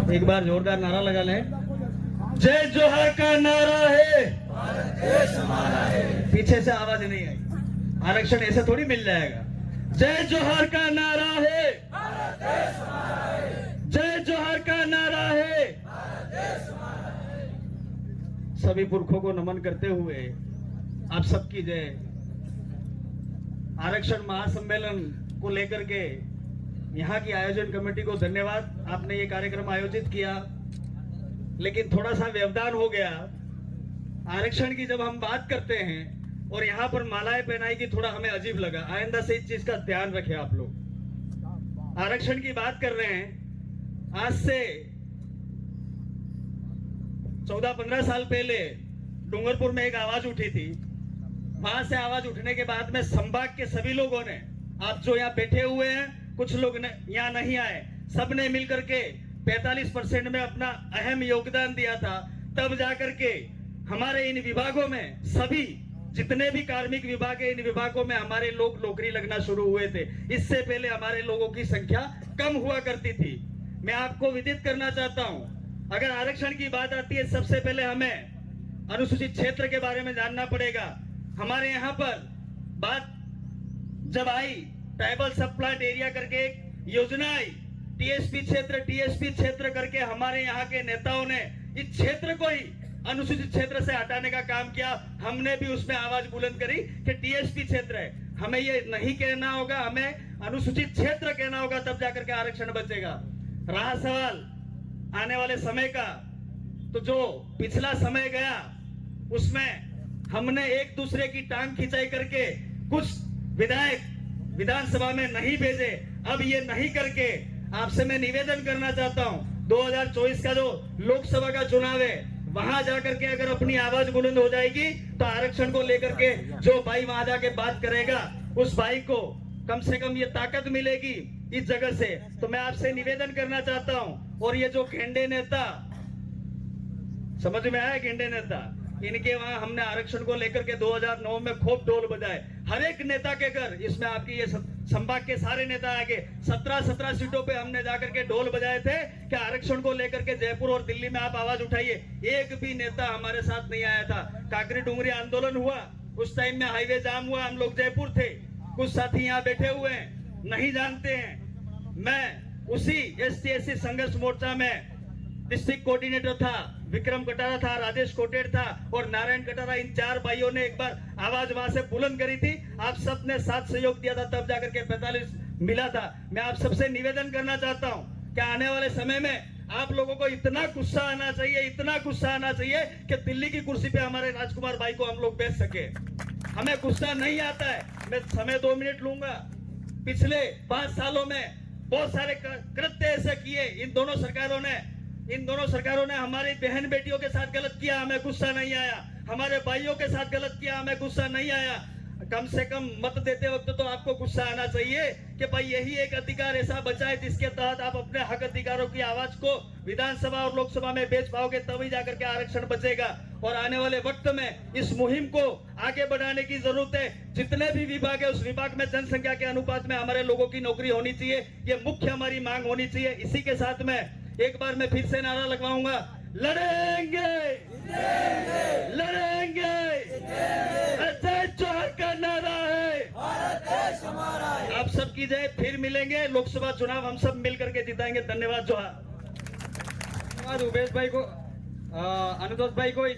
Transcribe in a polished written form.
एक बार जोरदार नारा लगा लें। जय जोहार का नारा है, देश हमारा है। पीछे से आवाज नहीं आई, आरक्षण ऐसे थोड़ी मिल जाएगा। जय जोहार का नारा है, देश हमारा है। जय जोहार का नारा है। देश हमारा है। सभी पुरखों को नमन करते हुए आप सबकी जय। आरक्षण महासम्मेलन को लेकर के यहाँ की आयोजन कमेटी को धन्यवाद, आपने ये कार्यक्रम आयोजित किया। लेकिन थोड़ा सा व्यवधान हो गया। आरक्षण की जब हम बात करते हैं और यहाँ पर मालाएं पहनाई की, थोड़ा हमें अजीब लगा। आइंदा से इस चीज का ध्यान रखें आप लोग। आरक्षण की बात कर रहे हैं, आज से 14-15 साल पहले डूंगरपुर में एक आवाज उठी थी। वहां से आवाज उठने के बाद में संभाग के सभी लोगों ने, आप जो यहाँ बैठे हुए हैं, कुछ लोग यहाँ नहीं आए, सबने मिलकर के 45% में अपना अहम योगदान दिया था। तब जाकर के हमारे इन विभागों में, सभी जितने भी कार्मिक विभाग है, इन विभागों में हमारे लोग नौकरी लगना शुरू हुए थे। इससे पहले हमारे लोगों की संख्या कम हुआ करती थी। मैं आपको विदित करना चाहता हूं, अगर आरक्षण की बात आती है, सबसे पहले हमें अनुसूचित क्षेत्र के बारे में जानना पड़ेगा। हमारे यहाँ पर बात जब आई, ट्राइबल सब प्लांट एरिया करके एक योजना आई, टीएसपी क्षेत्र करके हमारे यहाँ के नेताओं ने इस क्षेत्र को ही अनुसूचित क्षेत्र से हटाने का काम किया। हमने भी उसमें आवाज बुलंद करी कि टीएसपी क्षेत्र है, हमें ये नहीं कहना होगा, हमें अनुसूचित क्षेत्र कहना होगा, तब जाकर के आरक्षण बचेगा। रहा सवाल आने वाले समय का, तो जो पिछला समय गया उसमें हमने एक दूसरे की टांग खिंचाई करके कुछ विधायक विधानसभा में नहीं भेजे। अब ये नहीं करके आपसे मैं निवेदन करना चाहता हूं, 2024 का जो लोकसभा का चुनाव है, वहां जाकर के अगर अपनी आवाज बुलंद हो जाएगी तो आरक्षण को लेकर के जो भाई वहां जाके बात करेगा, उस भाई को कम से कम ये ताकत मिलेगी इस जगह से। तो मैं आपसे निवेदन करना चाहता हूं। और ये जो गेंडे नेता, समझ में आया, गेंडे नेता, इनके वहां हमने आरक्षण को लेकर के 2009 में खूब ढोल बजाए। हर एक नेता के घर, इसमें आपकी ये संभाग के सारे नेता आगे 17 सीटों पे हमने जाकर के ढोल बजाए थे कि आरक्षण को लेकर के जयपुर और दिल्ली में आप आवाज उठाइए। एक भी नेता हमारे साथ नहीं आया था। काकरी डूंगरी आंदोलन हुआ, उस टाइम में हाईवे जाम हुआ, हम लोग जयपुर थे। कुछ साथी यहाँ बैठे हुए हैं, नहीं जानते हैं, मैं उसी ST/SC संघर्ष मोर्चा में डिस्ट्रिक्ट कोऑर्डिनेटर था। विक्रम कटारा था, राजेश कोटेर था और नारायण कटारा, इन 4 भाइयों ने एक बार आवाज वहां से बुलंद करी थी। आप सबने साथ सहयोग दिया था, तब जाकर के 45 मिला था। मैं आप सबसे निवेदन करना चाहता हूं कि आने वाले समय में आप लोगों को इतना गुस्सा आना चाहिए, इतना गुस्सा आना चाहिए कि दिल्ली की कुर्सी पे हमारे राजकुमार भाई को हम लोग बैठ सके। हमें गुस्सा नहीं आता है। मैं समय 2 मिनट लूंगा। पिछले 5 सालों में बहुत सारे कृत्य ऐसे किए इन दोनों सरकारों ने हमारी बहन बेटियों के साथ गलत किया, हमें गुस्सा नहीं आया। हमारे भाइयों के साथ गलत किया, हमें गुस्सा नहीं आया। कम से कम मत देते वक्त तो आपको गुस्सा आना चाहिए कि भाई यही एक अधिकार ऐसा बचा है जिसके तहत आप अपने हक अधिकारों की आवाज को विधानसभा और लोकसभा में भेज पाओगे, तभी जाकर के आरक्षण बचेगा। और आने वाले वक्त में इस मुहिम को आगे बढ़ाने की जरूरत है। जितने भी विभाग है, उस विभाग में जनसंख्या के अनुपात में हमारे लोगों की नौकरी होनी चाहिए, ये मुख्य हमारी मांग होनी चाहिए। इसी के साथ में एक बार मैं फिर से नारा लगवाऊंगा, लड़ेंगे लड़ेंगे, जय जोहार का नारा है, देश हमारा है। आप सबकी जय। फिर मिलेंगे, लोकसभा चुनाव हम सब मिलकर के जिताएंगे। धन्यवाद, जोहार। धन्यवाद उमेश भाई को, अनुतोष भाई को। इसी